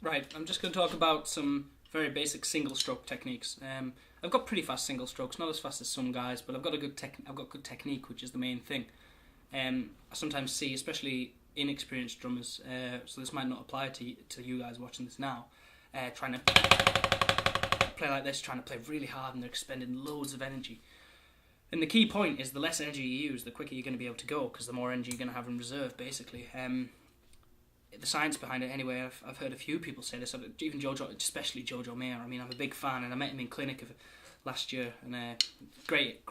Right, I'm just going to talk about some very basic single stroke techniques. I've got pretty fast single strokes, not as fast as some guys, but I've got good technique, which is the main thing. I sometimes see, especially inexperienced drummers, so this might not apply to you guys watching this now, trying to play like this, trying to play really hard, and they're expending loads of energy. And the key point is the less energy you use, the quicker you're going to be able to go, because the more energy you're going to have in reserve, basically. The science behind it, anyway, I've heard a few people say this, even Jojo, especially Jojo Mayer. I mean, I'm a big fan, and I met him in clinic last year, and great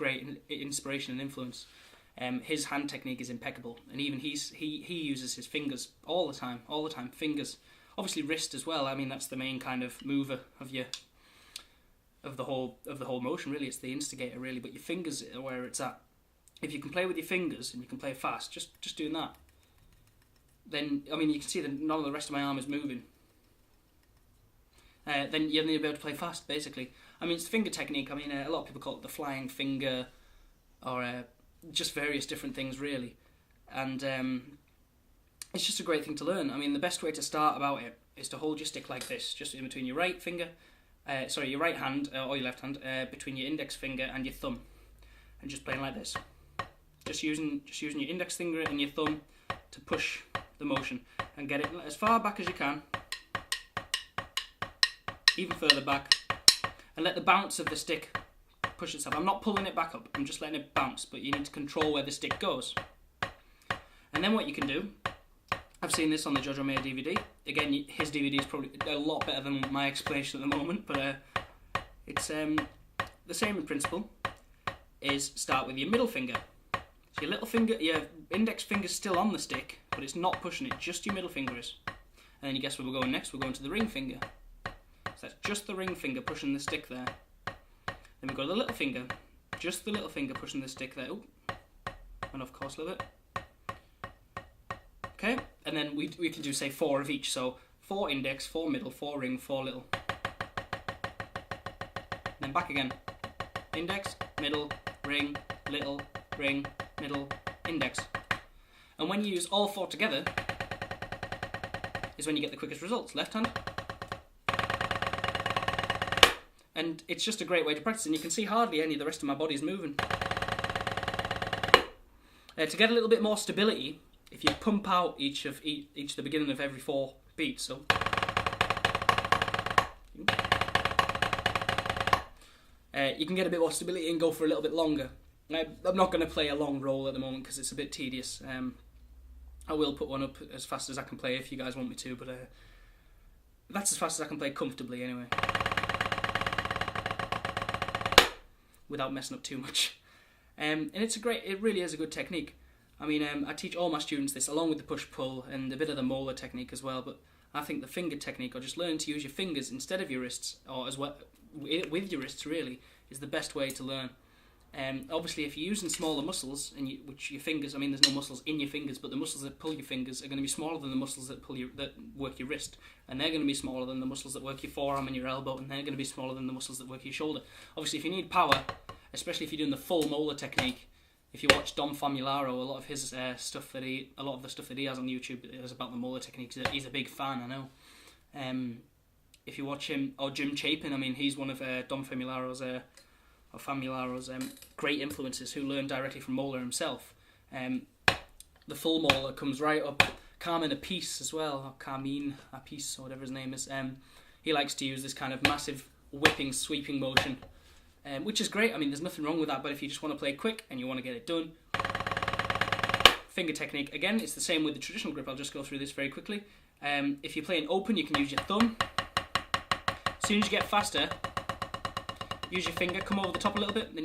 inspiration and influence. His hand technique is impeccable, and even he uses his fingers all the time, fingers. Obviously wrist as well. I mean, that's the main kind of mover of the whole motion. Really, it's the instigator, really. But your fingers are where it's at. If you can play with your fingers and you can play fast, just doing that, then, I mean, you can see that none of the rest of my arm is moving. Then you'll need to be able to play fast, basically. I mean, it's the finger technique. I mean, a lot of people call it the flying finger, or just various different things, really. And it's just a great thing to learn. I mean, the best way to start about it is to hold your stick like this, just in between your right finger, your right hand, or your left hand, between your index finger and your thumb, and just playing like this. Just using your index finger and your thumb to push the motion and get it as far back as you can, even further back, and let the bounce of the stick push itself. I'm not pulling it back up, I'm just letting it bounce, but you need to control where the stick goes. And then what you can do, I've seen this on the Jojo Mayer DVD. Again, his DVD is probably a lot better than my explanation at the moment, but it's the same in principle. Is start with your middle finger. So your little finger, your index finger's still on the stick, but it's not pushing it, just your middle finger is. And then you guess where we're going next? We're going to the ring finger. So that's just the ring finger pushing the stick there. Then we go to the little finger, just the little finger pushing the stick there. Ooh, went off course a little bit. Okay, and then we can do, say, 4 of each. So 4 index, 4 middle, 4 ring, 4 little. Then back again. Index, middle, ring, little, ring, middle, index. And when you use all 4 together is when you get the quickest results. Left hand. And it's just a great way to practice, and you can see hardly any of the rest of my body is moving. To get a little bit more stability, if you pump out each the beginning of every 4 beats, so you can get a bit more stability and go for a little bit longer. I'm not going to play a long roll at the moment because it's a bit tedious. I will put one up as fast as I can play if you guys want me to, but that's as fast as I can play comfortably anyway, without messing up too much. And it really is a good technique. I mean, I teach all my students this, along with the push-pull and a bit of the molar technique as well, but I think the finger technique, or just learning to use your fingers instead of your wrists, or as well with your wrists really, is the best way to learn. Obviously, if you're using smaller muscles, which your fingers, I mean, there's no muscles in your fingers, but the muscles that pull your fingers are going to be smaller than the muscles that work your wrist, and they're going to be smaller than the muscles that work your forearm and your elbow, and they're going to be smaller than the muscles that work your shoulder. Obviously, if you need power, especially if you're doing the full molar technique, if you watch Dom Famularo, a lot of the stuff that he has on YouTube is about the molar technique. He's a big fan, I know. If you watch him, or Jim Chapin, I mean, he's one of Dom Famularo's great influences, who learned directly from Moeller himself. The full Moeller comes right up. Carmine Appice as well, or Carmine Appice, or whatever his name is. He likes to use this kind of massive whipping, sweeping motion, which is great. I mean, there's nothing wrong with that, but if you just want to play quick and you want to get it done, finger technique. Again, it's the same with the traditional grip. I'll just go through this very quickly. If you're playing open, you can use your thumb. As soon as you get faster, use your finger, come over the top a little bit, then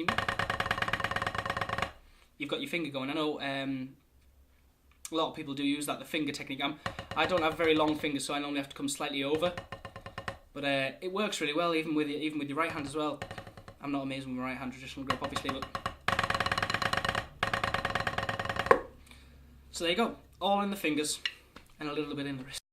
you've got your finger going. I know a lot of people do use the finger technique. I don't have very long fingers, so I normally have to come slightly over. But it works really well, even with your right hand as well. I'm not amazing with my right hand traditional grip, obviously, but so there you go. All in the fingers and a little bit in the wrist.